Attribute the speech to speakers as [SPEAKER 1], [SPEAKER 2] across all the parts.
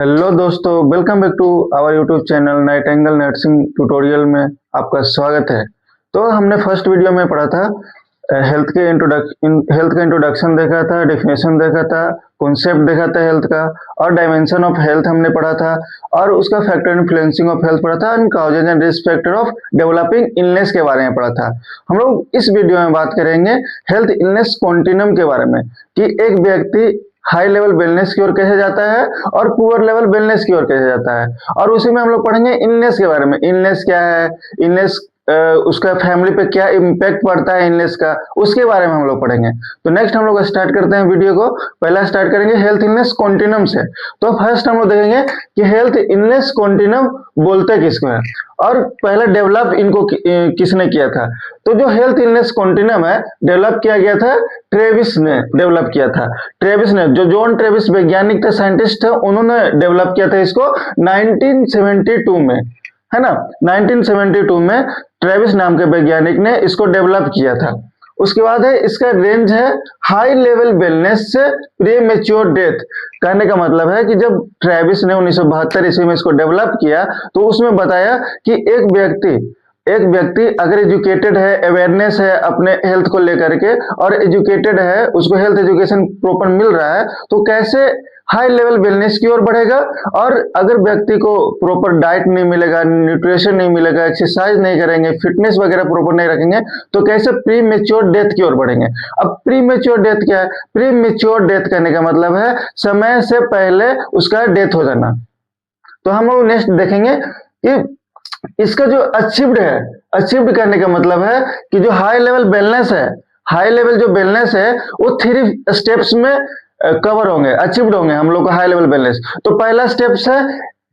[SPEAKER 1] Hello दोस्तों, welcome back to our YouTube channel Nightingale nursing tutorial में आपका स्वागत है। तो हमने फर्स्ट वीडियो में पढ़ा था हेल्थ का इंट्रोडक्शन देखा था, डेफिनेशन देखा था, कॉन्सेप्ट देखा था हेल्थ का, और डायमेंशन ऑफ हेल्थ हमने पढ़ा था, और उसका फैक्टर इन्फ्लुएंसिंग ऑफ हेल्थ पढ़ा था, and causes and risk factor of developing illness के बारे में पढ़ा था। हम लोग इस वीडियो में बात करेंगे हेल्थ इलनेस कॉन्टिन्यूम के बारे में कि एक व्यक्ति हाई लेवल वेलनेस की ओर कैसे जाता है और पुअर लेवल वेलनेस की ओर कैसे जाता है, और उसी में हम लोग पढ़ेंगे इलनेस के बारे में। इलनेस क्या है, इलनेस उसका फैमिली पे क्या इम्पैक्ट पड़ता है इलनेस का, उसके बारे में हम लोग पढ़ेंगे। तो नेक्स्ट हम लोग स्टार्ट करते हैं वीडियो को। पहला स्टार्ट करेंगे हेल्थ इलनेस कॉन्टिन्यूम से। तो फर्स्ट हम लोग देखेंगे कि हेल्थ इलनेस कॉन्टिन्यूम बोलते किसको है और पहला डेवलप इनको किसने किया था। तो जो हेल्थ इलनेस कॉन्टिन्यूम है डेवलप किया गया था, ट्रेविस ने डेवलप किया था। ट्रेविस ने, जो जॉन ट्रेविस वैज्ञानिक थे, साइंटिस्ट थे, उन्होंने डेवलप किया था इसको 1972 में, है ना। 1972 में ट्रेविस नाम के वैज्ञानिक ने इसको डेवलप किया था। उसके बाद है इसका रेंज है हाई लेवल वेलनेस से प्री मेच्योर डेथ। कहने का मतलब है कि जब ट्रेविस ने 1972 ईस्वी में इसको डेवलप किया तो उसमें बताया कि एक व्यक्ति अगर एजुकेटेड है, अवेयरनेस है अपने हेल्थ को लेकर के, और एजुकेटेड है, उसको हेल्थ एजुकेशन प्रॉपर मिल रहा है, तो कैसे हाई लेवल वेलनेस की ओर बढ़ेगा। और अगर व्यक्ति को प्रॉपर डाइट नहीं मिलेगा, न्यूट्रिशन नहीं मिलेगा, एक्सरसाइज नहीं करेंगे, फिटनेस वगैरह प्रॉपर नहीं रखेंगे, तो कैसे प्री मेच्योर डेथ की ओर बढ़ेंगे। अब प्री मेच्योर डेथ क्या है? प्री मेच्योर डेथ कहने का मतलब है समय से पहले उसका डेथ हो जाना। तो हम लोग नेक्स्ट देखेंगे कि इसका जो अचीव्ड करने का मतलब है कि जो हाई लेवल वेलनेस है, हाई लेवल जो वेलनेस है वो 3 स्टेप्स में कवर होंगे, अचीव्ड होंगे हम लोग का हाई लेवल वेलनेस। तो पहला स्टेप्स है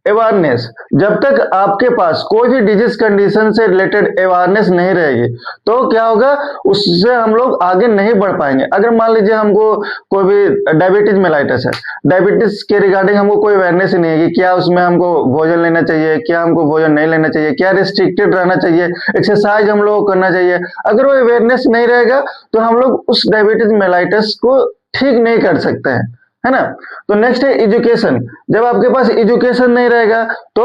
[SPEAKER 1] अवेयरनेस। जब तक आपके पास कोई भी डिजीज कंडीशन से रिलेटेड अवेयरनेस नहीं रहेगी तो क्या होगा, उससे हम लोग आगे नहीं बढ़ पाएंगे। अगर मान लीजिए हमको कोई भी डायबिटीज मेलाइटस है, डायबिटीज के रिगार्डिंग हमको कोई अवेयरनेस ही नहीं है कि क्या उसमें हमको भोजन लेना चाहिए, क्या हमको भोजन नहीं लेना चाहिए, क्या रिस्ट्रिक्टेड रहना चाहिए, एक्सरसाइज हम लोग करना चाहिए, अगर वो अवेयरनेस नहीं रहेगा तो हम लोग उस डायबिटीज मेलाइटस को ठीक नहीं कर सकते हैं, है ना। तो नेक्स्ट है एजुकेशन। जब आपके पास एजुकेशन नहीं रहेगा तो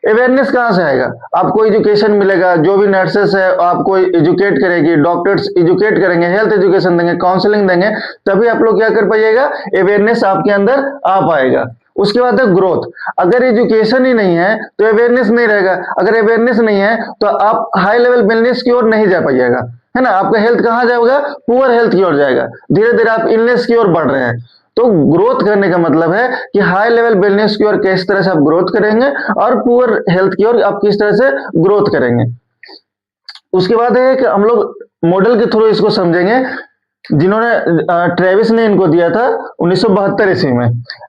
[SPEAKER 1] अवेयरनेस कहां से आएगा? आपको एजुकेशन मिलेगा, जो भी नर्सेस है आपको एजुकेट करेगी, डॉक्टर्स एजुकेट करेंगे, हेल्थ एजुकेशन देंगे, काउंसलिंग देंगे, तभी आप लोग क्या कर पाइएगा, अवेयरनेस आपके अंदर आ पाएगा। उसके बाद है ग्रोथ। अगर एजुकेशन ही नहीं है तो अवेयरनेस नहीं रहेगा, अगर अवेयरनेस नहीं है तो आप हाई लेवल वेलनेस की ओर नहीं जा पाइएगा, है ना। आपका हेल्थ कहां जाएगा? पुअर हेल्थ की ओर जाएगा, धीरे धीरे आप इलनेस की ओर बढ़ रहे हैं। तो ग्रोथ करने का मतलब है कि हाई लेवल वेलनेस की ओर किस तरह से आप ग्रोथ करेंगे और पुअर हेल्थ की ओर आप किस तरह से ग्रोथ करेंगे। उसके बाद है कि हम लोग मॉडल के थ्रू इसको समझेंगे जिन्होंने ट्रेविस ने इनको दिया था 1972 ईस्वी में।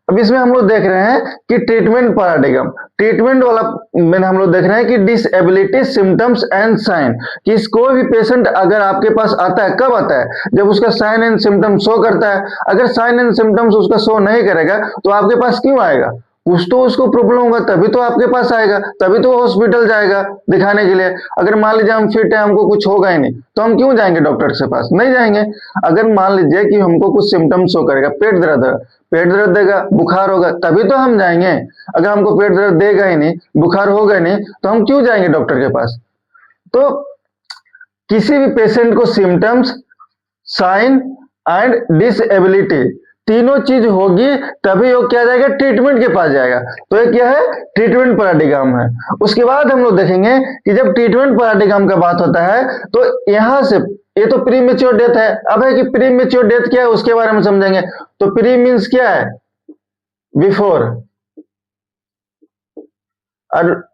[SPEAKER 1] अब इसमें हम लोग देख रहे हैं कि ट्रीटमेंट पैराडिगम, ट्रीटमेंट वाला में हम लोग देख रहे हैं कि डिसेबिलिटी सिम्टम्स एंड साइन, कि कोई भी पेशेंट अगर आपके पास आता है, कब आता है? जब उसका साइन एंड सिम्टम शो करता है। अगर साइन एंड सिम्टम्स उसका शो नहीं करेगा तो आपके पास क्यों आएगा? कुछ तो उसको प्रॉब्लम होगा तभी तो आपके पास आएगा, तभी तो हॉस्पिटल जाएगा दिखाने के लिए। अगर मान लीजिए हम फिट है, हमको कुछ होगा ही नहीं, तो हम क्यों जाएंगे डॉक्टर के पास? नहीं जाएंगे। अगर मान लीजिए कि हमको कुछ सिम्टम्स शो करेगा, पेट दर्द देगा, बुखार होगा, तभी तो हम जाएंगे। अगर हमको पेट दर्द देगा ही नहीं, बुखार होगा ही नहीं, तो हम क्यों जाएंगे डॉक्टर के पास? तो किसी भी पेशेंट को सिम्टम्स, साइन एंड डिसेबिलिटी तीनों चीज होगी तभी वो क्या जाएगा, ट्रीटमेंट के पास जाएगा। तो ये क्या है? ट्रीटमेंट पैराडिगम है। उसके बाद हम लोग देखेंगे कि जब ट्रीटमेंट पैराडिगम का बात होता है तो यहां से ये तो प्री मेच्योर डेथ है। अब है कि प्री मेच्योर डेथ क्या है उसके बारे में समझेंगे। तो प्री मीन्स क्या है? बिफोर, और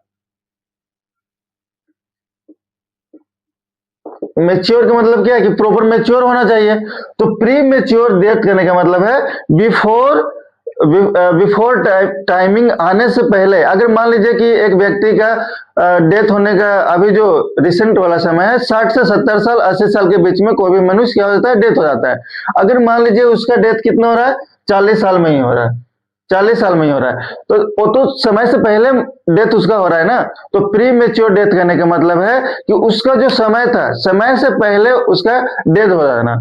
[SPEAKER 1] मेच्योर का मतलब क्या है कि प्रॉपर मेच्योर होना चाहिए। तो प्री मेच्योर डेथ करने का मतलब है बिफोर टाइमिंग आने से पहले। अगर मान लीजिए कि एक व्यक्ति का डेथ होने का अभी जो रिसेंट वाला समय है 60 से 70 साल 80 साल के बीच में कोई भी मनुष्य क्या होता है, डेथ हो जाता है। अगर मान लीजिए उसका डेथ कितना हो रहा है, 40 साल में ही हो रहा है, 40 साल में ही हो रहा है, तो वो तो समय से पहले डेथ उसका हो रहा है ना। तो प्री मेच्योर डेथ करने का मतलब है कि उसका जो समय था, समय से पहले उसका डेथ हो जाना।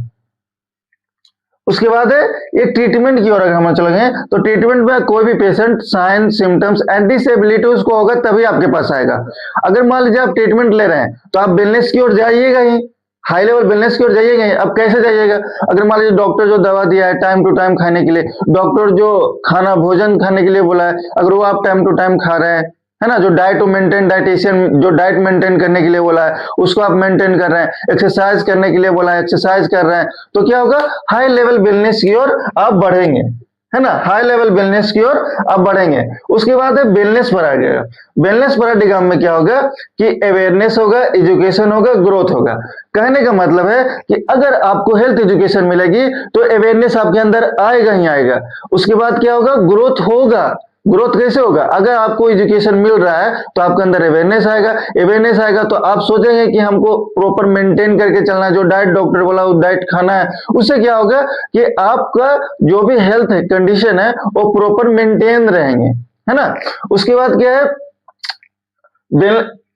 [SPEAKER 1] उसके बाद है ये ट्रीटमेंट की ओर अगर हम चलेंगे तो ट्रीटमेंट में कोई भी patient sign symptoms and disability उसको होगा तभी आपके पास आएगा। अगर मान लीजिए आप ट्रीटमेंट ले रहे हैं तो आप वेलनेस की ओर जाइएगा ही, हाई लेवल वेलनेस की ओर जाइएगा ही। अब कैसे जाइएगा? अगर मान लीजिए डॉक्टर जो दवा दिया है टाइम टू टाइम खाने के लिए, डॉक्टर जो खाना भोजन खाने के लिए बोला है, अगर वो आप टाइम टू टाइम खा रहे हैं, है ना, जो डाइट मेंटेन, डाइटिशियन जो डाइट मेंटेन करने के लिए बोला है उसको आप मेंटेन कर रहे हैं, एक्सरसाइज करने के लिए बोला है एक्सरसाइज कर रहे हैं, तो क्या होगा? हाई लेवल वेलनेस की ओर आप बढ़ेंगे, है ना, हाई लेवल वेलनेस की ओर आप बढ़ेंगे। उसके बाद है वेलनेस पैराडाइगम। वेलनेस पैराडाइगम में क्या होगा कि अवेयरनेस होगा, एजुकेशन होगा, ग्रोथ होगा। कहने का मतलब है कि अगर आपको हेल्थ एजुकेशन मिलेगी तो अवेयरनेस आपके अंदर आएगा ही आएगा। उसके बाद क्या होगा? ग्रोथ होगा। ग्रोथ कैसे होगा? अगर आपको एजुकेशन मिल रहा है तो आपके अंदर अवेयरनेस आएगा, अवेयरनेस आएगा तो आप सोचेंगे कि हमको प्रॉपर मेंटेन करके चलना है, जो डाइट डॉक्टर बोला वो डाइट खाना है। उससे क्या होगा कि आपका जो भी हेल्थ कंडीशन है वो प्रॉपर मेंटेन रहेंगे, है ना। उसके बाद क्या है?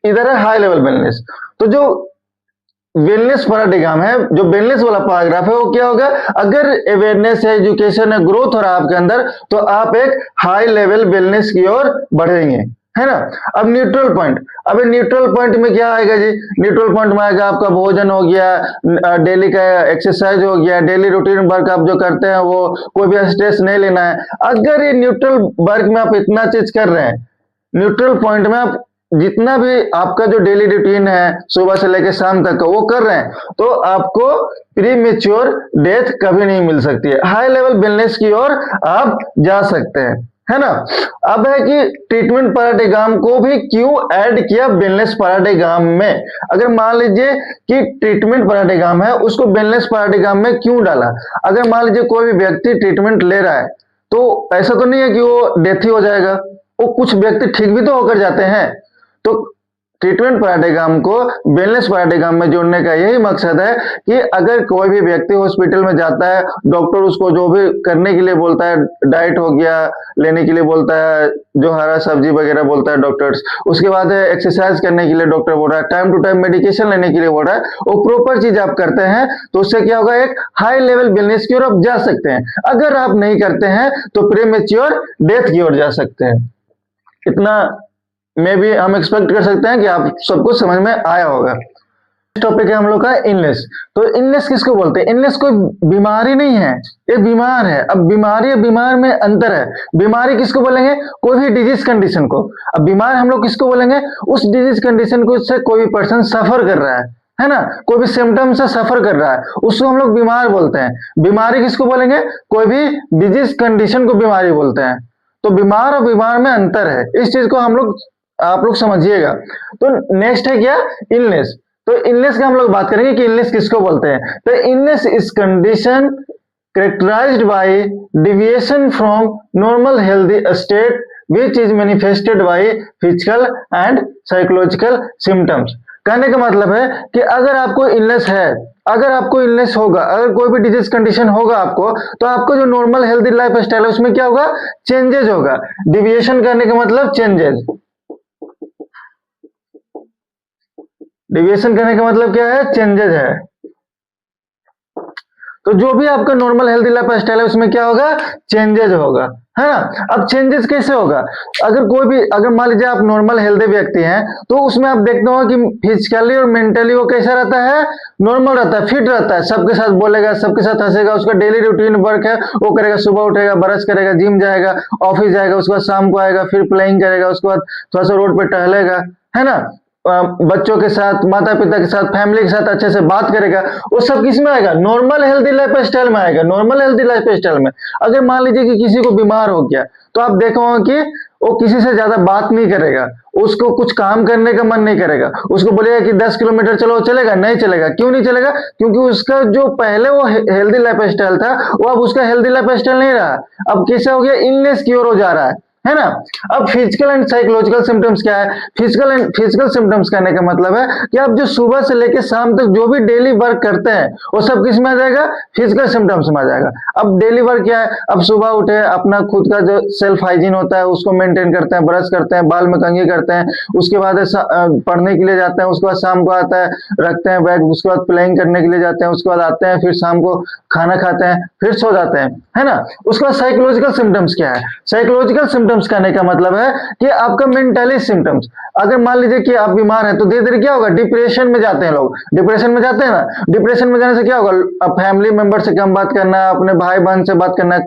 [SPEAKER 1] इधर है हाई लेवल वेलनेस। तो जो वेलनेस पैराडाइगम है, जो वेलनेस वाला पैराग्राफ है, वो क्या होगा? अगर अवेयरनेस है, एजुकेशन है, ग्रोथ हो रहा है आपके अंदर तो आप एक हाई लेवल वेलनेस की ओर बढ़ेंगे, है ना। अब न्यूट्रल पॉइंट, अब न्यूट्रल पॉइंट में क्या आएगा जी? न्यूट्रल पॉइंट में आएगा आपका भोजन हो गया, डेली का एक्सरसाइज हो गया, डेली रूटीन वर्क आप जो करते हैं वो कोई भी स्ट्रेस नहीं लेना है। अगर ये न्यूट्रल वर्क में आप इतना चीज कर रहे हैं, न्यूट्रल पॉइंट में आप जितना भी आपका जो डेली रूटीन है सुबह से लेकर शाम तक का वो कर रहे हैं तो आपको प्री मेच्योर डेथ कभी नहीं मिल सकती है। हाई लेवल वेलनेस की ओर आप जा सकते हैं, है ना। अब है कि ट्रीटमेंट पैराडाइगम को भी क्यों ऐड किया वेलनेस पैराडाइगम में? अगर मान लीजिए कि ट्रीटमेंट पैराडाइगम है उसको वेलनेस पैराडाइगम में क्यों डाला? अगर मान लीजिए कोई भी व्यक्ति ट्रीटमेंट ले रहा है तो ऐसा तो नहीं है कि वो डेथ ही हो जाएगा, वो कुछ व्यक्ति ठीक भी तो होकर जाते हैं। तो ट्रीटमेंट पैराडाइगम को वेलनेस पैराडाइगम में जोड़ने का यही मकसद है कि अगर कोई भी व्यक्ति हॉस्पिटल में जाता है, डॉक्टर उसको जो भी करने के लिए बोलता है, डाइट हो गया लेने के लिए बोलता है, जो हरा सब्जी वगैरह बोलता है डॉक्टर्स, उसके बाद एक्सरसाइज करने के लिए डॉक्टर बोल रहा है, टाइम टू टाइम मेडिकेशन लेने के लिए बोल रहा है, वो प्रॉपर चीज आप करते हैं तो उससे क्या होगा? एक हाई लेवल वेलनेस की ओर आप जा सकते हैं। अगर आप नहीं करते हैं तो प्रीमेच्योर डेथ की ओर जा सकते हैं। इतना में भी हम एक्सपेक्ट कर सकते हैं कि आप सबको समझ में आया होगा। टॉपिक है हम लोग का इलनेस। तो इलनेस किसको बोलते हैं? इलनेस कोई बीमारी नहीं है, ये बीमार है। अब बीमारी और बीमार में अंतर है। बीमारी किसको बोलेंगे? कोई भी डिजीज कंडीशन को। अब बीमार हम लोग किसको बोलेंगे? उस डिजीज कंडीशन को से कोई भी पर्सन सफर कर रहा है ना, कोई भी सिम्टम से सफर कर रहा है उसको हम लोग बीमार बोलते हैं। बीमारी किसको बोलेंगे? कोई भी डिजीज कंडीशन को बीमारी बोलते हैं। तो बीमार और बीमार में अंतर है, इस चीज को आप लोग समझिएगा। तो नेक्स्ट है क्या? इलनेस। तो इलनेस का हम लोग बात करेंगे कि इलनेस किसको बोलते हैं। तो illness is condition characterized by deviation from normal healthy state which is manifested by physical and psychological symptoms। कहने का मतलब है कि अगर आपको इलनेस है, अगर आपको इलनेस होगा, अगर कोई भी डिजीज कंडीशन होगा आपको, तो आपको जो नॉर्मल हेल्दी लाइफ स्टाइल है उसमें क्या होगा? चेंजेस होगा। डिविएशन करने का मतलब चेंजेस। डिविएशन करने का मतलब क्या है? चेंजेस है। तो जो भी आपका नॉर्मल हेल्दी लाइफ स्टाइल है उसमें क्या होगा? चेंजेस होगा, है ना। अब चेंजेस कैसे होगा? अगर मान लीजिए आप नॉर्मल हेल्दी व्यक्ति हैं तो उसमें आप देखते हो कि फिजिकली और मेंटली वो कैसा रहता है? नॉर्मल रहता है, फिट रहता है, सबके साथ बोलेगा, सबके साथ हंसेगा, उसका डेली रूटीन वर्क है वो करेगा, सुबह उठेगा, ब्रश करेगा, जिम जाएगा, ऑफिस जाएगा, उसके बाद शाम को आएगा, फिर प्लेइंग करेगा, उसके बाद थोड़ा सा रोड पे टहलेगा, है ना, बच्चों के साथ, माता पिता के साथ, फैमिली के साथ अच्छे से बात करेगा। वो सब किस में आएगा? नॉर्मल हेल्दी लाइफ स्टाइल में आएगा। नॉर्मल हेल्दी लाइफ स्टाइल में अगर मान लीजिए कि किसी को बीमार हो गया तो आप देखोगे कि वो किसी से ज्यादा बात नहीं करेगा, उसको कुछ काम करने का मन नहीं करेगा, उसको बोलेगा कि 10 किलोमीटर चलो, चलेगा? नहीं चलेगा। क्यों नहीं चलेगा? क्योंकि उसका जो पहले वो हेल्दी लाइफ स्टाइल था वो अब उसका हेल्दी लाइफ स्टाइल नहीं रहा, अब कैसा हो गया? इलनेस की ओर हो जा रहा है। है ना। अब फिजिकल एंड साइकोलॉजिकल सिम्टम्स क्या है? फिजिकल सिम्टम्स कहने का मतलब है कि आप जो सुबह से लेकर शाम तक जो भी डेली वर्क करते हैं वो सब किस में आ जाएगा? फिजिकल सिम्टम्स में आ जाएगा। अब डेली वर्क क्या है? अब सुबह उठे, अपना खुद का जो सेल्फ हाइजीन होता है उसको मेंटेन करते हैं, ब्रश करते हैं, बाल में कंघी करते हैं, उसके बाद पढ़ने के लिए जाते हैं, उसके बाद शाम को आता है, रखते हैं बैग, उसके बाद प्लेइंग करने के लिए जाते हैं, उसके बाद आते हैं, फिर शाम को खाना खाते हैं, फिर सो जाते हैं, है ना। उसके बाद साइकोलॉजिकल सिम्टम्स क्या है? साइकोलॉजिकल सिम्टम्स कहने का मतलब है कि आपका मेंटली सिम्टम्स, अगर मान लीजिए कि आप बीमार हैं तो धीरे धीरे क्या होगा? डिप्रेशन में जाते हैं लोग, डिप्रेशन में जाते हैं ना। डिप्रेशन में जाने से क्या होगा? अब फैमिली मेंबर से कम बात करना, अपने भाई बहन से बात करना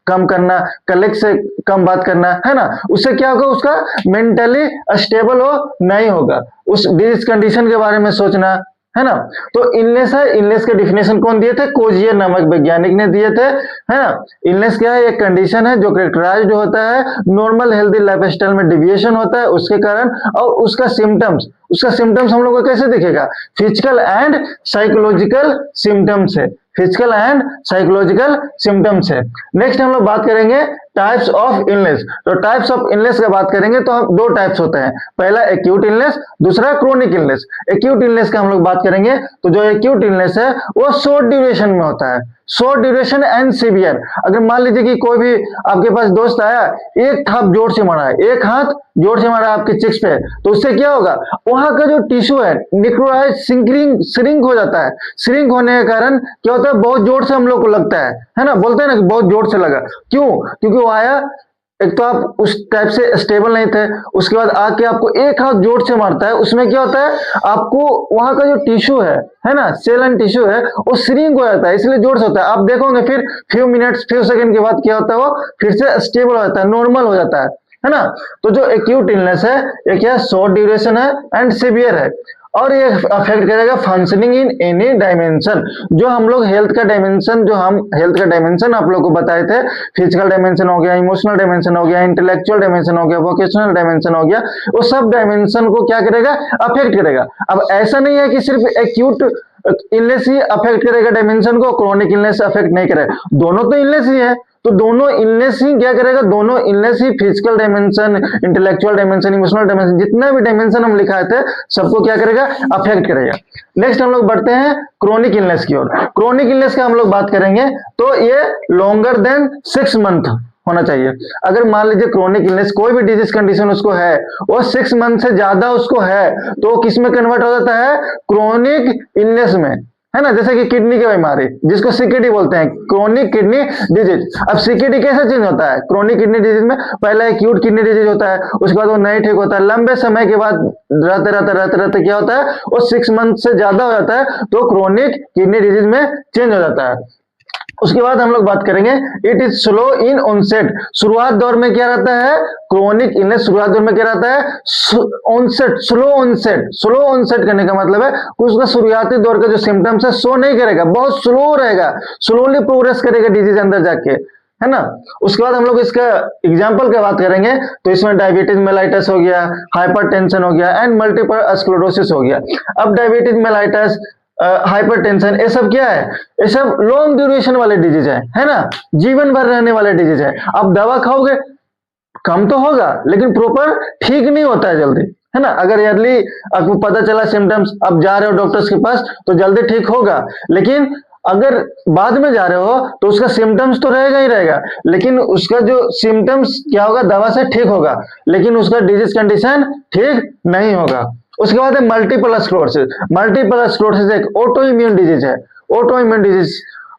[SPEAKER 1] कम करना, कलीग से कम बात करना, है ना। उससे क्या होगा? उसका मेंटली स्टेबल हो नहीं होगा, उस डिजीज कंडीशन के बारे में सोचना, है ना। तो इलनेस है, इलनेस के डिफिनेशन कौन दिए थे? कोजियर नामक वैज्ञानिक ने दिए थे, है ना। इलनेस क्या है? एक कंडीशन है जो कैरेक्टराइज्ड होता है नॉर्मल हेल्दी लाइफस्टाइल में डिविएशन होता है उसके कारण, और उसका सिम्टम्स हम लोग को कैसे दिखेगा? फिजिकल एंड साइकोलॉजिकल सिम्टम्स है, फिजिकल एंड साइकोलॉजिकल सिम्टम्स है। नेक्स्ट हम लोग बात करेंगे टाइप्स ऑफ इलनेस। तो टाइप्स ऑफ इलनेस का बात करेंगे तो हम दो टाइप्स होते हैं, पहला एक्यूट इलनेस, दूसरा क्रोनिक इलनेस। एक्यूट इलनेस का हम लोग बात करेंगे तो जो एक्यूट इलनेस है वो शॉर्ट ड्यूरेशन में होता है, शॉर्ट ड्यूरेशन एंड सीवियर। अगर मान लीजिए कि कोई भी आपके पास दोस्त आया, एक थाप जोर से मारा है, एक हाथ जोर से मारा आपके चिक्स पे, तो उससे क्या होगा? वहां का जो टिश्यू है निक्रोलाइज श्रिंक हो जाता है। श्रिंक होने के कारण क्या होता है? बहुत जोर से हम लोग को लगता है ना, बोलते हैं ना कि बहुत जोर से लगा। क्यों? क्योंकि वो आया, एक तो आप उस टाइप से स्टेबल नहीं थे, उसके बाद आके आपको एक हाथ जोर से मारता है, उसमें क्या होता है? आपको वहां का जो टिश्यू है ना, सेल एंड टिश्यू है, वो श्रिंक हो जाता है, इसलिए जोर से होता है। आप देखोगे फिर फ्यू मिनट्स फ्यू सेकंड के बाद क्या होता है? वो फिर से स्टेबल हो जाता है, नॉर्मल हो जाता है ना। तो जो एक्यूट इलनेस है ये क्या है? शॉर्ट ड्यूरेशन है एंड सीवियर है, और ये अफेक्ट करेगा फंक्शनिंग इन एनी डायमेंशन। जो हम लोग हेल्थ का डायमेंशन आप लोग को बताए थे, फिजिकल डायमेंशन हो गया, इमोशनल डायमेंशन हो गया, इंटेलेक्चुअल डायमेंशन हो गया, वोकेशनल डायमेंशन हो गया, वो सब डायमेंशन को क्या करेगा? अफेक्ट करेगा। अब ऐसा नहीं है कि सिर्फ एक्यूट इलनेस ही अफेक्ट करेगा डायमेंशन को, क्रोनिक इलनेस अफेक्ट नहीं करेगा, दोनों तो इलनेस ही है। तो दोनों इलनेस ही क्या करेगा? दोनों इलनेस ही physical dimension, intellectual dimension, emotional dimension, जितना भी डायमेंशन हम लिखाए थे सबको क्या करेगा? अफेक्ट करेगा। नेक्स्ट हम लोग बढ़ते हैं क्रोनिक इलनेस की ओर। क्रोनिक इलनेस का हम लोग बात करेंगे तो ये लॉन्गर देन 6 मंथ होना चाहिए। अगर मान लीजिए क्रोनिक इलनेस कोई भी डिजीज कंडीशन उसको है, वो 6 मंथ से ज्यादा उसको है, तो किस में कन्वर्ट हो जाता है? क्रोनिक इलनेस में, है ना। जैसे कि किडनी की बीमारी जिसको सीकेडी बोलते हैं, क्रोनिक किडनी डिजीज। अब सीकेडी कैसे चेंज होता है? क्रोनिक किडनी डिजीज में पहले एक्यूट किडनी डिजीज होता है, उसके बाद वो नहीं ठीक होता है, लंबे समय के बाद रहते क्या होता है? वो 6 मंथ से ज्यादा हो जाता है, तो क्रोनिक किडनी डिजीज में चेंज हो जाता है। उसके बाद हम लोग बात करेंगे it is slow in onset. शुरुआत दौर में क्या रहता है? क्रोनिक इलनेस शुरुआत दौर में क्या रहता है? ऑनसेट, स्लो ऑनसेट करने का मतलब है कि उसका शुरुआती दौर का जो सिम्टम्स है शो नहीं करेगा, बहुत स्लो रहेगा, स्लोली प्रोग्रेस करेगा डिजीज अंदर जाके, है ना। उसके बाद हम लोग इसका एग्जाम्पल की बात करेंगे तो इसमें डायबिटीज मेलाइटस हो गया, हाइपरटेंशन हो गया एंड मल्टीपल स्क्लेरोसिस हो गया। अब डायबिटीज मेलाइटस, हाइपरटेंशन, ये सब क्या है? ये सब लॉन्ग ड्यूरेशन वाले डिजीज है ना, जीवन भर रहने वाले डिजीज है। आप दवा खाओगे कम तो होगा लेकिन प्रॉपर ठीक नहीं होता है जल्दी, है ना। अगर अर्ली आपको पता चला सिम्टम्स, आप जा रहे हो डॉक्टर्स के पास तो जल्दी ठीक होगा, लेकिन अगर बाद में जा रहे हो तो उसका सिम्टम्स तो रहेगा ही रहेगा, लेकिन उसका जो सिम्टम्स क्या होगा? दवा से ठीक होगा, लेकिन उसका डिजीज कंडीशन ठीक नहीं होगा। उसके बाद है मल्टीपल स्क्लेरोसिस। मल्टीपल स्क्लेरोसिस एक ऑटो इम्यून डिजीज है, ऑटो इम्यून डिजीज,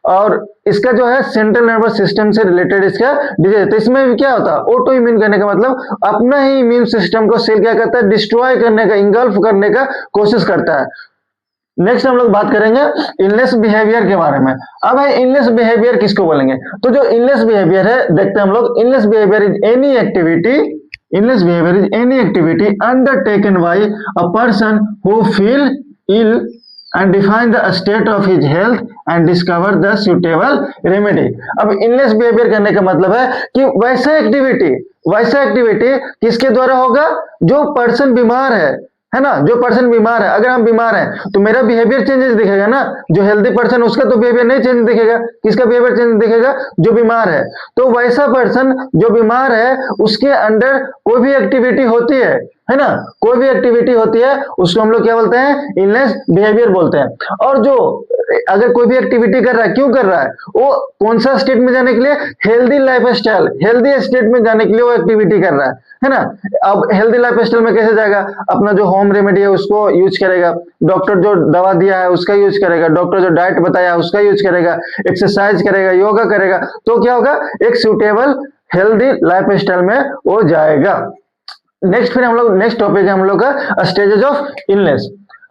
[SPEAKER 1] और इसका जो है सेंट्रल नर्वस सिस्टम से रिलेटेड इसका डिजीज। तो इसमें भी क्या होता है? ऑटो इम्यून करने का मतलब अपना ही इम्यून सिस्टम को सेल क्या करता है? डिस्ट्रॉय करने का, इंगल्फ करने का कोशिश करता है। नेक्स्ट हम लोग बात करेंगे इलनेस बिहेवियर के बारे में। अब है इलनेस बिहेवियर किसको बोलेंगे? तो जो इलनेस बिहेवियर है देखते हैं हम लोग। Illness behaviour is any activity undertaken by a person who feel ill and define the state of his health and discover the suitable remedy। अब इलनेस बिहेवियर करने का मतलब है कि वैसा एक्टिविटी किसके द्वारा होगा? जो पर्सन बीमार है है ना, जो पर्सन बीमार है, अगर हम बीमार हैं तो मेरा बिहेवियर चेंजेस दिखेगा ना, जो हेल्दी पर्सन उसका तो बिहेवियर नहीं चेंज दिखेगा, किसका बिहेवियर चेंज दिखेगा, जो बीमार है। तो वैसा पर्सन जो बीमार है उसके अंडर कोई भी एक्टिविटी होती है ना, कोई भी एक्टिविटी होती है उसको हम लोग क्या बोलते हैं, इलनेस बिहेवियर बोलते हैं। और जो अगर कोई भी एक्टिविटी कर रहा है, क्यों कर रहा है, वो कौन सा स्टेट में जाने के लिए, healthy life style, healthy state में जाने के लिए वो एक्टिविटी कर रहा है ना। अब हेल्दी लाइफ स्टाइल में कैसे जाएगा, अपना जो होम रेमेडी है उसको यूज करेगा, डॉक्टर जो दवा दिया है उसका यूज करेगा, डॉक्टर जो डाइट बताया है उसका यूज करेगा, एक्सरसाइज करेगा, योगा करेगा, तो क्या होगा, एक सुटेबल हेल्दी लाइफ स्टाइल में वो जाएगा। नेक्स्ट फिर हम लोग नेक्स्ट टॉपिक है हम लोग का stages of illness.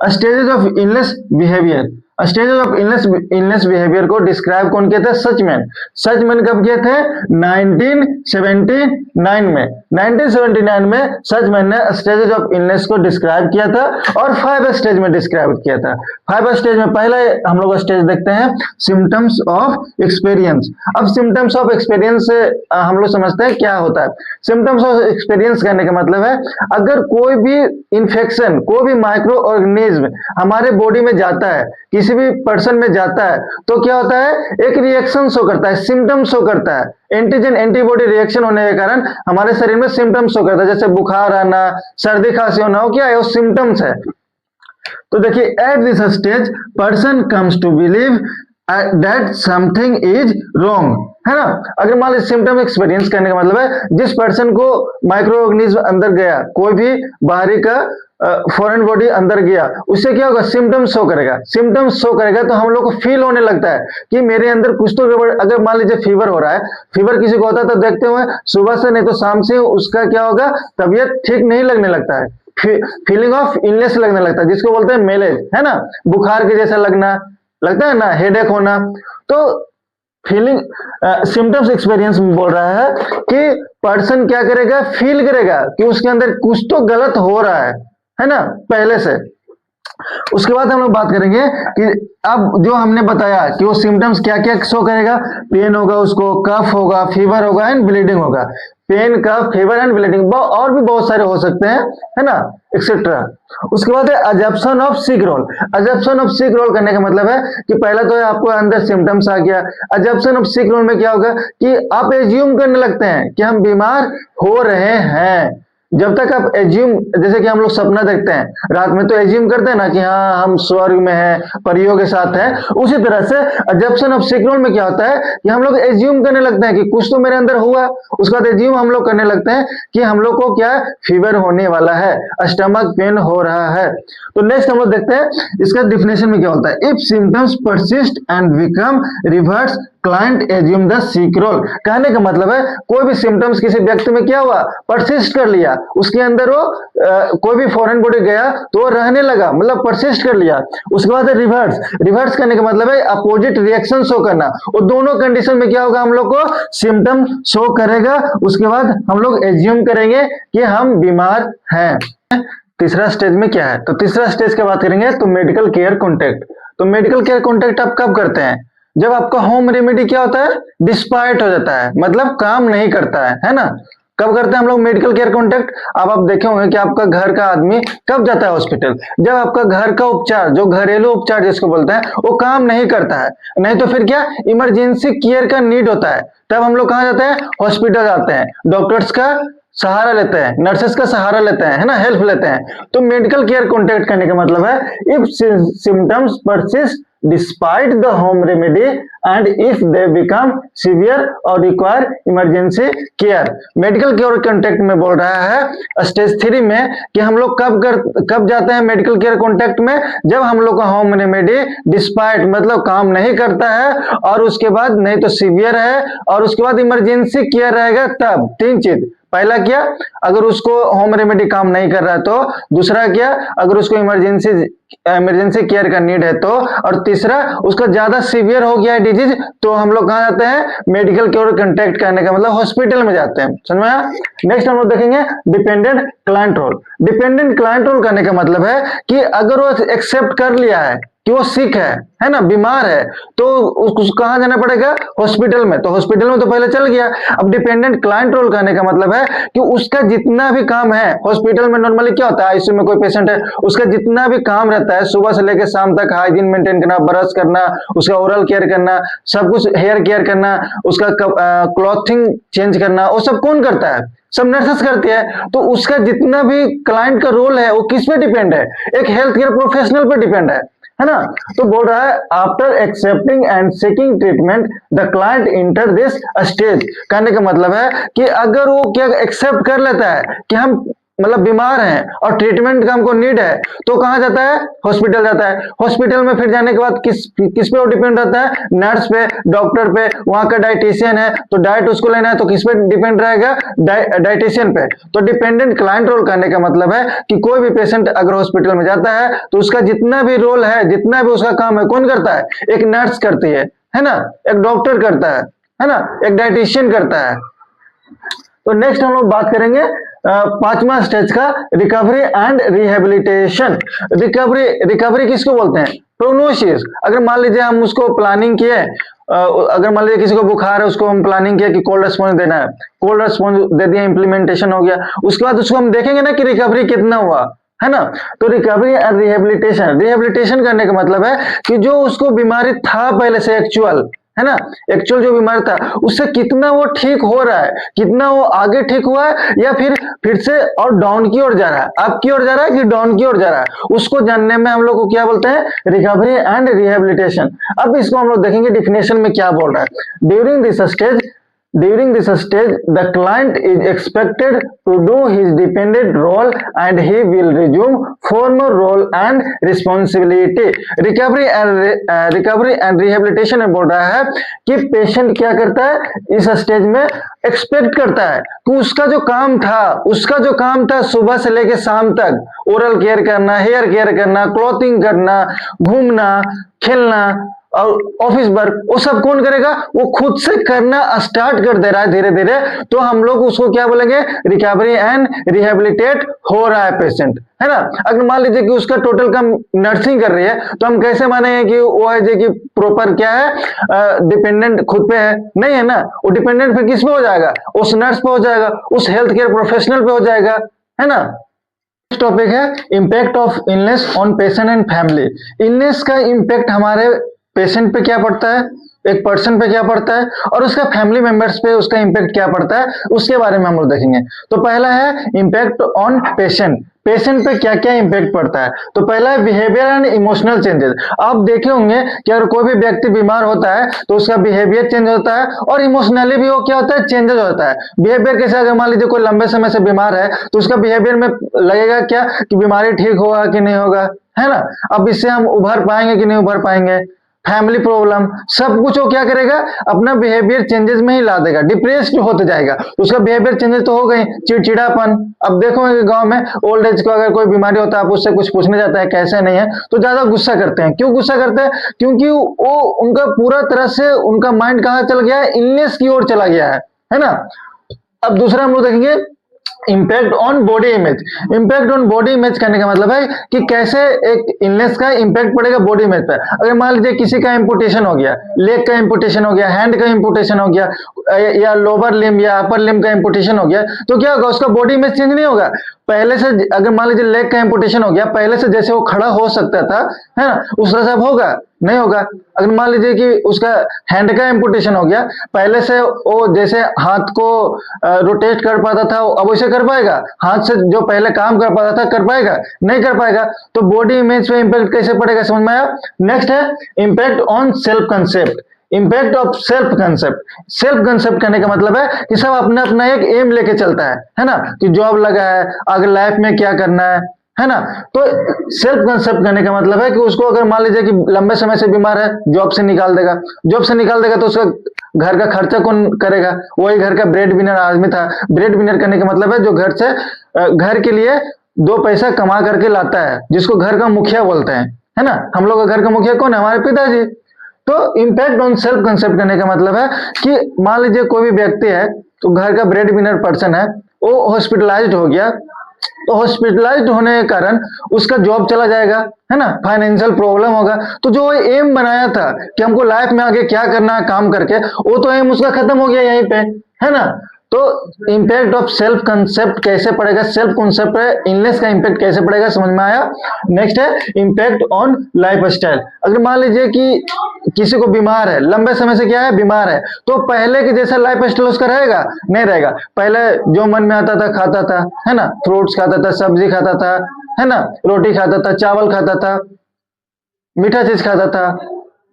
[SPEAKER 1] Stages of illness behaviour, stages of illness behaviour को डिस्क्राइब कौन किया था, सचमैन। सचमैन कब किए थे, 1979 में। 1979 में सचमैन ने स्टेजेस ऑफ इलनेस को डिस्क्राइब किया था और 5 स्टेज में डिस्क्राइब किया था। 5 स्टेज में पहला हम लोग स्टेज देखते हैं सिम्टम्स ऑफ एक्सपीरियंस। अब सिम्टम्स ऑफ एक्सपीरियंस से हम लोग समझते हैं क्या होता है। सिम्टम्स ऑफ एक्सपीरियंस करने का मतलब है, अगर कोई भी इंफेक्शन, कोई भी माइक्रो ऑर्गेनिज्म हमारे बॉडी में जाता है, किसी भी पर्सन में जाता है, तो क्या होता है, एक रिएक्शन शो करता है, सिम्टम शो करता है, एंटीजन एंटीबॉडी रिएक्शन होने के कारण हमारे शरीर में सिम्टम शो करता है, जैसे बुखार आना, सर्दी खांसी होना, क्या है, वो सिम्टम्स है। तो देखिए, at this stage person comes to believe that something is wrong, है ना। अगर मान लीजिए सिम्टम एक्सपीरियंस करने का मतलब है, जिस पर्सन को माइक्रो ऑर्गेनिज्म अंदर गया, कोई भी बाहरी का फॉरेन बॉडी अंदर गया, उससे क्या होगा, सिम्टम्स शो करेगा। सिम्टम्स शो करेगा तो हम लोग को फील होने लगता है कि मेरे अंदर कुछ तो गड़बड़। अगर मान लीजिए फीवर हो रहा है, फीवर किसी को होता है तो देखते हुए सुबह से नहीं तो शाम से उसका क्या होगा, तबीयत ठीक नहीं लगने लगता है, फीलिंग ऑफ इलनेस लगने लगता है, जिसको बोलते हैं मेलेज, है ना, बुखार के जैसा लगना लगता है ना, हेडेक होना। तो फीलिंग सिम्टम्स एक्सपीरियंस में बोल रहा है कि पर्सन क्या करेगा, फील करेगा कि उसके अंदर कुछ तो गलत हो रहा है ना, पहले से। उसके बाद हम लोग बात करेंगे कि अब जो हमने बताया कि वो सिम्टम्स क्या क्या शो करेगा, पेन होगा, उसको कफ होगा, फीवर होगा एंड ब्लीडिंग होगा। Pen, cough, fever and bleeding, और भी बहुत सारे हो सकते हैं, है ना, एक्सेट्रा। उसके बाद है assumption of sick role. Assumption of sick role करने का मतलब है कि पहला तो है आपको अंदर सिम्टम्स आ गया। अजप्शन ऑफ सिक रोल में क्या होगा कि आप एज्यूम करने लगते हैं कि हम बीमार हो रहे हैं। जब तक आप एज्यूम, जैसे कि हम लोग सपना देखते हैं रात में, तो एज्यूम करते हैं ना कि हाँ हम स्वर्ग में हैं, परियों के साथ हैं। उसी तरह से अजप्शन ऑफ सिक रोल में क्या होता है कि हम लोग एज्यूम करने लगते हैं कि कुछ तो मेरे अंदर हुआ। उसके बाद एज्यूम हम लोग करने लगते हैं कि हम लोग को क्या फीवर होने वाला है, स्टमक पेन हो रहा है। तो नेक्स्ट हम लोग देखते हैं इसका डिफिनेशन में क्या होता है। If symptoms persist and become reverse, client assume the sick role. कहने का मतलब है, कोई भी सिम्टम्स किसी व्यक्ति में क्या हुआ, परसिस्ट कर लिया, उसके अंदर वो कोई भी फॉरेन बॉडी गया तो वो रहने लगा, मतलब परसिस्ट कर लिया। उसके बाद रिवर्स। रिवर्स करने का मतलब है अपोजिट रिएक्शन शो करना। और दोनों कंडीशन में क्या होगा, हम लोग को सिम्टम शो करेगा। उसके बाद हम लोग एज्यूम करेंगे कि हम बीमार हैं। तीसरा स्टेज में क्या है, तो तीसरा स्टेज की बात करेंगे तो मेडिकल केयर कॉन्टैक्ट। तो मेडिकल केयर कॉन्टैक्ट आप कब करते हैं, जब आपका होम रेमेडी क्या होता है, डिस्पायर्ट हो जाता है, मतलब काम नहीं करता है ना। कब करते हैं हम लोग मेडिकल केयर कॉन्टैक्ट, आप देखे होंगे कि आपका घर का आदमी कब जाता है हॉस्पिटल, जब आपका घर का उपचार, जो घरेलू उपचार जिसको बोलते हैं, वो काम नहीं करता है। नहीं तो फिर क्या, इमरजेंसी केयर का नीड होता है, तब हम लोग कहाँ जाते हैं, हॉस्पिटल जाते हैं, डॉक्टर्स का सहारा लेते हैं, नर्सेस का सहारा लेते हैं, है ना, हेल्प लेते हैं। तो मेडिकल केयर कॉन्टैक्ट करने का मतलब है, if symptoms persist despite the home remedy and if they become severe or require emergency care। Medical care contact में बोल रहा है स्टेज 3 में कि हम लोग कब जाते हैं मेडिकल केयर कॉन्टैक्ट में, जब हम लोग का होम रेमेडी डिस्पाइट मतलब काम नहीं करता है, और उसके बाद नहीं तो सीवियर है, और उसके बाद इमरजेंसी केयर रहेगा। तब 3 चीज, पहला क्या, अगर उसको होम रेमेडी काम नहीं कर रहा है, तो दूसरा क्या, अगर उसको इमरजेंसी इमरजेंसी केयर का नीड है तो, और तीसरा उसका ज्यादा सीवियर हो गया है डिजीज तो हम लोग कहाँ जाते हैं, मेडिकल केयर कांटेक्ट करने का मतलब हॉस्पिटल में जाते हैं। समझ में आया? नेक्स्ट हम लोग देखेंगे dependent client role. Dependent client role करने का मतलब है कि अगर वो एक्सेप्ट कर लिया है कि वो सिक है ना, बीमार है, तो उसको कहाँ जाना पड़ेगा, हॉस्पिटल में। तो हॉस्पिटल में तो पहले चल गया। अब डिपेंडेंट क्लाइंट रोल करने का मतलब है कि उसका जितना भी काम है, हॉस्पिटल में नॉर्मली क्या होता है, आईसीयू में कोई पेशेंट है, उसका जितना भी काम रहता है सुबह से लेकर शाम तक, हाइजीन मेंटेन करना, ब्रश करना, उसका ओरल केयर करना, सब कुछ, हेयर केयर करना, उसका क्लॉथिंग चेंज करना, वो सब कौन करता है, सब नर्सेस करती है। तो उसका जितना भी क्लाइंट का रोल है वो किस पे डिपेंड है, एक हेल्थ केयर प्रोफेशनल पे डिपेंड है ना। तो बोल रहा है after accepting and seeking treatment the client inter this stage. कहने का मतलब है कि अगर वो क्या एक्सेप्ट कर लेता है कि हम मतलब बीमार हैं और ट्रीटमेंट का हमको नीड है, तो कहां जाता है, हॉस्पिटल जाता है। हॉस्पिटल में फिर जाने के बाद किस पे वो डिपेंड रहता है, नर्स पे, डॉक्टर पे, वहां का डाइटिशियन है तो डाइट उसको लेना है तो किस पे डिपेंड रहेगा, डाइटिशियन पे। तो डिपेंडेंट क्लाइंट रोल करने का मतलब है कि कोई भी पेशेंट अगर हॉस्पिटल में जाता है तो उसका जितना भी रोल है, जितना भी उसका काम है, कौन करता है, एक नर्स करती है ना, एक डॉक्टर करता है ना, एक डाइटिशियन करता है। तो नेक्स्ट हम लोग बात करेंगे पांचवा स्टेज का, रिकवरी एंड रिहेबिलिटेशन। रिकवरी किसको बोलते हैं, प्रोग्नोसिस। अगर मान लीजिए हम उसको प्लानिंग किए, अगर मान लीजिए किसी को बुखार है, उसको हम प्लानिंग किया कि कोल्ड रिस्पॉन्स देना है, कोल्ड रिस्पॉन्स दे दिया, इंप्लीमेंटेशन हो गया, उसके बाद उसको हम देखेंगे ना कि रिकवरी कितना हुआ, है ना। तो रिकवरी एंड रिहेबिलिटेशन करने का मतलब है कि जो उसको बीमारी था पहले से, एक्चुअल है ना, एक्चुअल जो बीमारी था उससे कितना वो ठीक हो रहा है, कितना वो आगे ठीक हुआ है, या फिर से और डाउन की ओर जा रहा है, अप की ओर जा रहा है कि डाउन की ओर जा रहा है, उसको जानने में हम लोग को क्या बोलते हैं, रिकवरी एंड रिहेबिलिटेशन। अब इसको हम लोग देखेंगे डिफिनेशन में क्या बोल रहा है। During this stage, the client is expected to do his dependent role and he will resume former role and responsibility. Recovery and rehabilitation में बोल रहा है कि पेशेंट क्या करता है, इस स्टेज में एक्सपेक्ट करता है कि उसका जो काम था सुबह से लेकर शाम तक, ओरल केयर करना, हेयर केयर करना, क्लॉथिंग करना, घूमना, खेलना और ऑफिस वर्क, वो सब कौन करेगा, वो खुद से करना स्टार्ट कर दे रहा है धीरे धीरे, तो हम लोग उसको क्या बोलेंगे, रिकवरी एंड रिहेबिलिटेट हो रहा है पेशेंट, है ना। अगर मान लीजिए कि उसका टोटल काम नर्सिंग कर रही है तो हम कैसे मानेंगे कि वो है जो कि प्रॉपर क्या है, डिपेंडेंट खुद पे है, नहीं है ना। वो डिपेंडेंट फिर किस पे हो जाएगा, उस नर्स पे हो जाएगा, उस हेल्थ केयर प्रोफेशनल पे हो जाएगा, है ना। टॉपिक है impact of illness on patient and family. Illness का इम्पैक्ट हमारे पेशेंट पे क्या पड़ता है, एक पर्सन पे क्या पड़ता है, और उसका फैमिली मेंबर्स पे उसका इम्पैक्ट क्या पड़ता है, उसके बारे में हम लोग देखेंगे। तो पहला है इम्पैक्ट ऑन पेशेंट पे क्या क्या इम्पैक्ट पड़ता है। तो पहला है बिहेवियर एंड इमोशनल चेंजेस। आप देखे होंगे कि अगर कोई भी व्यक्ति बीमार होता है तो उसका बिहेवियर चेंज होता है और इमोशनली भी वो क्या होता है, चेंजेस होता है। बिहेवियर कैसे, अगर मान लीजिए कोई लंबे समय से बीमार है तो उसका बिहेवियर में लगेगा क्या कि बीमारी ठीक होगा कि नहीं होगा, है ना। अब इससे हम उभर पाएंगे कि नहीं उभर पाएंगे, फैमिली प्रॉब्लम, सब कुछ वो क्या करेगा, अपना बिहेवियर चेंजेस में ही ला देगा, डिप्रेस्ड होते जाएगा, उसका बिहेवियर चेंजेस तो हो गई, चिड़चिड़ापन। अब देखो गांव में ओल्ड एज को अगर कोई बीमारी होता है, आप उससे कुछ पूछने जाता है कैसे नहीं है, तो ज्यादा गुस्सा करते हैं। क्यों गुस्सा करते हैं, क्योंकि वो उनका पूरा तरह से उनका माइंड कहाँ चल गया है, इलनेस की ओर चला गया है ना। अब दूसरा हम लोग देखेंगे impact on body image. Impact on body image करने का मतलब है कि कैसे एक इलनेस का इम्पैक्ट पड़ेगा बॉडी इमेज पर। अगर मान लीजिए किसी का एम्पुटेशन हो गया, लेग का एम्पुटेशन हो गया, हैंड का एम्पुटेशन हो गया, या लोअर लिम्ब या अपर लिम्ब का एम्पुटेशन हो गया, तो क्या होगा, उसका बॉडी इमेज चेंज नहीं होगा। पहले से अगर मान लीजिए लेग का एम्पुटेशन हो गया, पहले से जैसे वो खड़ा हो सकता था, है ना, उस तरह से अब होगा नहीं होगा। अगर मान लीजिए कि उसका हैंड का एम्पुटेशन हो गया, पहले से वो जैसे हाथ को रोटेट कर पाता था, अब वैसे कर पाएगा, हाथ से जो पहले काम कर पाता था कर पाएगा, नहीं कर पाएगा। तो बॉडी इमेज पे इम्पैक्ट कैसे पड़ेगा, समझ में आया। नेक्स्ट है impact on self concept. Impact of self concept करने का मतलब है कि सब अपना अपना एक एम लेके चलता है ना, कि जॉब लगा है, आगे लाइफ में क्या करना है ना। तो सेल्फ कंसेप्ट करने का मतलब है कि उसको अगर मान लीजिए कि लंबे समय से बीमार है, जॉब से निकाल देगा तो उसका घर का खर्चा कौन करेगा, वही घर का ब्रेड विनर आदमी था। ब्रेड विनर करने का मतलब है जो घर के लिए दो पैसा कमा करके लाता है, जिसको घर का मुखिया बोलते हैं, है ना। हम लोग का घर का मुखिया कौन है? हमारे पिताजी। तो इम्पैक्ट ऑन सेल्फ कंसेप्ट करने का मतलब है कि मान लीजिए कोई भी व्यक्ति है, तो घर का ब्रेड विनर पर्सन है, वो हॉस्पिटलाइज्ड हो गया, तो हॉस्पिटलाइज्ड होने के कारण उसका जॉब चला जाएगा, है ना, फाइनेंशियल प्रॉब्लम होगा। तो जो एम बनाया था कि हमको लाइफ में आगे क्या करना है काम करके, वो तो एम उसका खत्म हो गया यहीं पे, है ना। तो इम्पैक्ट ऑफ सेल्फ कंसेप्ट कैसे पड़ेगा, सेल्फ कंसेप्ट पे इलनेस का इम्पैक्ट कैसे पड़ेगा, समझ में आया। नेक्स्ट है इम्पैक्ट ऑन लाइफ स्टाइल। अगर मान लीजिए कि किसी को बीमार है, लंबे समय से क्या है, बीमार है, तो पहले के जैसा लाइफ स्टाइल उसका रहेगा? नहीं रहेगा। पहले जो मन में आता था खाता था, है ना, फ्रूट्स खाता था, सब्जी खाता था, है ना, रोटी खाता था, चावल खाता था, मीठा चीज खाता था,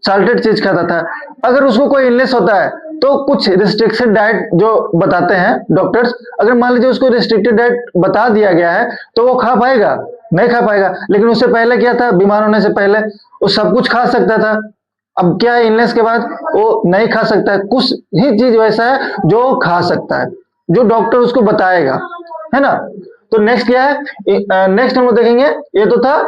[SPEAKER 1] साल्टेड चीज खाता था। अगर उसको कोई इलनेस होता है तो कुछ रिस्ट्रिक्टेड डाइट जो बताते हैं डॉक्टर्स, अगर मान लीजिए उसको रिस्ट्रिक्टेड डाइट बता दिया गया है तो वो खा पाएगा? नहीं खा पाएगा। लेकिन उससे पहले क्या था, बीमार होने से पहले वो सब कुछ खा सकता था। अब क्या है, इलनेस के बाद वो नहीं खा सकता है। कुछ ही चीज वैसा है जो खा सकता है, जो डॉक्टर उसको बताएगा, है ना। तो नेक्स्ट क्या है, नेक्स्ट हम लोग देखेंगे, ये तो था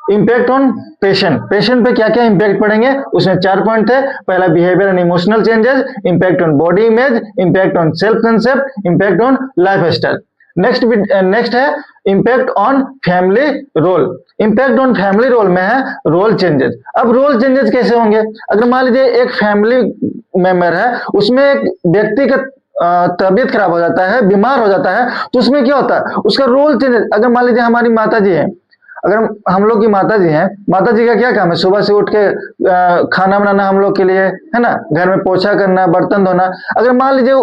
[SPEAKER 1] इम्पैक्ट ऑन पेशेंट। पेशेंट पे क्या क्या इम्पैक्ट पड़ेंगे, उसमें 4 पॉइंट थे। पहला behaviour and emotional changes, impact on body image, impact on self concept, impact on life style. Next है impact on family role. Impact on family role में है रोल चेंजेस। अब रोल चेंजेस कैसे होंगे? अगर मान लीजिए एक फैमिली मेंबर है, उसमें एक व्यक्ति का तबीयत खराब हो जाता है, बीमार हो जाता है, तो उसमें क्या होता है, उसका रोल चेंजेस। अगर मान लीजिए हमारी माता जी है, अगर हम लोग की माता जी हैं, माता जी का क्या काम है, सुबह से उठ के खाना बनाना हम लोग के लिए, है ना, घर में पोछा करना, बर्तन धोना। अगर मान लीजिए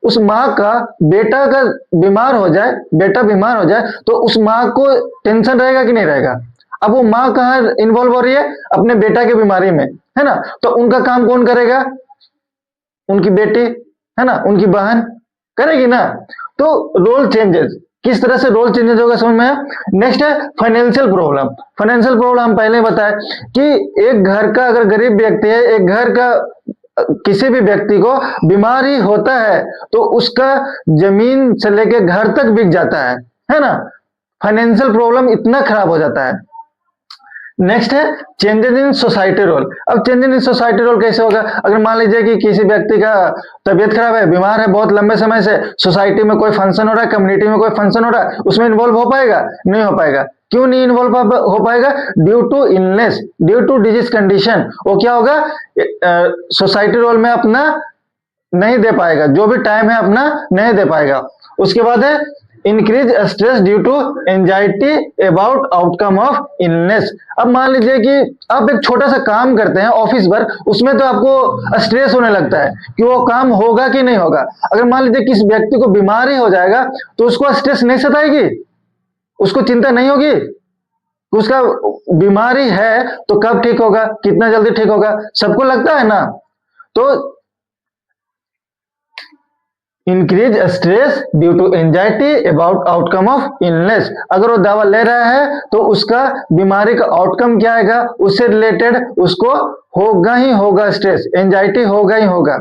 [SPEAKER 1] उस माँ का बेटा का बीमार हो जाए, बेटा बीमार हो जाए, तो उस माँ को टेंशन रहेगा कि नहीं रहेगा? अब वो माँ कहाँ इन्वॉल्व हो रही है? अपने बेटा की बीमारी में, है ना। तो उनका काम कौन करेगा? उनकी बेटी, है ना, उनकी बहन करेगी ना। तो रोल चेंजेस, किस तरह से रोल चेंजेस होगा, समझ में आया। नेक्स्ट है फाइनेंशियल प्रॉब्लम। फाइनेंशियल प्रॉब्लम हम पहले बताए कि एक घर का अगर गरीब व्यक्ति है, एक घर का किसी भी व्यक्ति को बीमारी होता है तो उसका जमीन से लेके घर तक बिक जाता है ना। फाइनेंशियल प्रॉब्लम इतना खराब हो जाता है। नेक्स्ट है चेंजेस इन सोसाइटी रोल। अब चेंजेस इन सोसाइटी रोल कैसे होगा? अगर मान लीजिए कि किसी व्यक्ति का तबीयत खराब है, बीमार है बहुत लंबे समय से, सोसाइटी में कोई फंक्शन हो रहा है, कम्युनिटी में कोई फंक्शन हो रहा है, उसमें इन्वॉल्व हो पाएगा? नहीं हो पाएगा। क्यों नहीं इन्वॉल्व हो पाएगा? Due to illness, due to disease condition. वो क्या होगा, सोसाइटी रोल में अपना नहीं दे पाएगा, जो भी टाइम है अपना नहीं दे पाएगा। उसके बाद है increase stress due to anxiety about outcome of illness. अब मान लीजिए कि आप एक छोटा सा काम करते हैं ऑफिस वर्क, उसमें तो आपको स्ट्रेस होने लगता है कि वो काम होगा कि नहीं होगा। अगर मान लीजिए किसी व्यक्ति को बीमारी हो जाएगा तो उसको स्ट्रेस नहीं सताएगी, उसको चिंता नहीं होगी, उसका बीमारी है तो कब ठीक होगा, कितना जल्दी ठीक होगा, सबको लगता है ना। तो increase stress due to anxiety about outcome of illness. अगर वो दवा ले रहा है तो उसका बीमारी का आउटकम क्या आएगा, उससे रिलेटेड उसको होगा ही होगा, स्ट्रेस एंजाइटी होगा ही होगा।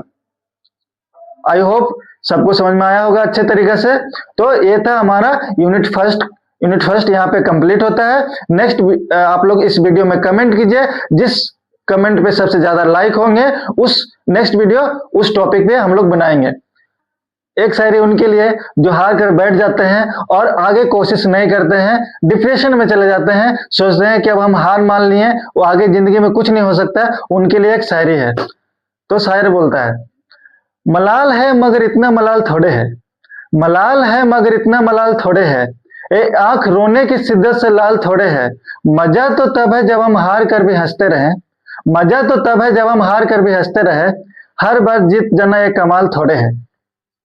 [SPEAKER 1] आई होप सबको समझ में आया होगा अच्छे तरीके से। तो ये था हमारा यूनिट फर्स्ट यहाँ पे कंप्लीट होता है। नेक्स्ट आप लोग इस वीडियो में कमेंट कीजिए, जिस कमेंट पे सबसे ज्यादा लाइक होंगे उस नेक्स्ट वीडियो उस टॉपिक पे हम लोग बनाएंगे। एक शायरी उनके लिए जो हार कर बैठ जाते हैं और आगे कोशिश नहीं करते हैं, डिप्रेशन में चले जाते हैं, सोचते हैं कि अब हम हार मान लिए, वो आगे जिंदगी में कुछ नहीं हो सकता, उनके लिए एक शायरी है। तो शायर बोलता है, मलाल है मगर इतना मलाल थोड़े है, मलाल है मगर इतना मलाल थोड़े है, ए आंख रोने की शिद्दत से लाल थोड़े है। मजा तो तब है जब हम हार कर भी हंसते रहे, मजा तो तब है जब हम हार कर भी हंसते रहे, हर बार जीत जाना ये कमाल थोड़े है।